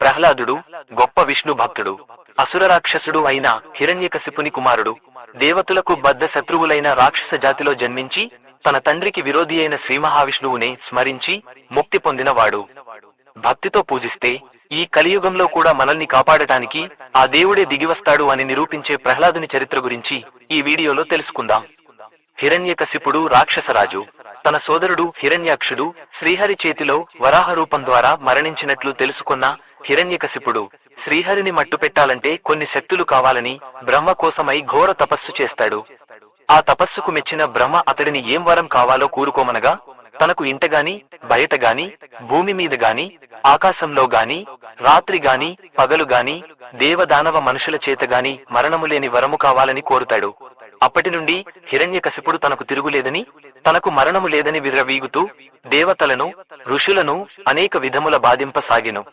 ప్రహ్లాదుడు గొప్ప విష్ణు భక్తుడు. అసుర రాక్షసుడు అయిన హిరణ్యకశిపుని కుమారుడు. దేవతలకు బద్ధ శత్రువులైన రాక్షస జాతిలో జన్మించి తన తండ్రికి విరోధి అయిన శ్రీ మహావిష్ణువునే స్మరించి ముక్తి పొందినవాడు. భక్తితో పూజిస్తే ఈ కలియుగంలో కూడా మనల్ని కాపాడటానికి ఆ దేవుడే దిగివస్తాడు అని నిరూపించే ప్రహ్లాదుని చరిత్ర గురించి ఈ వీడియోలో తెలుసుకుందాం. హిరణ్యకశిపుడు రాక్షసరాజు. తన సోదరుడు హిరణ్యాక్షుడు శ్రీహరి చేతిలో వరాహ రూపం ద్వారా మరణించినట్లు తెలుసుకున్న హిరణ్యకశిపుడు శ్రీహరిని మట్టుపెట్టాలంటే కొన్ని శక్తులు కావాలని బ్రహ్మ కోసమై ఘోర తపస్సు చేస్తాడు. ఆ తపస్సుకు మెచ్చిన బ్రహ్మ అతడిని ఏం వరం కావాలో కూరుకోమనగా తనకు ఇంటగాని బయటగాని భూమి మీద గాని ఆకాశంలో గాని రాత్రి గాని పగలు గాని దేవదానవ మనుషుల చేత గాని మరణము లేని వరము కావాలని కోరుతాడు. అప్పటి నుండి హిరణ్యకశిపుడు తనకు తిరుగులేదని తనకు మరణము లేదని విర్రవీగుతూ దేవతలను ఋషులను అనేక విధముల బాధింపసాగెను.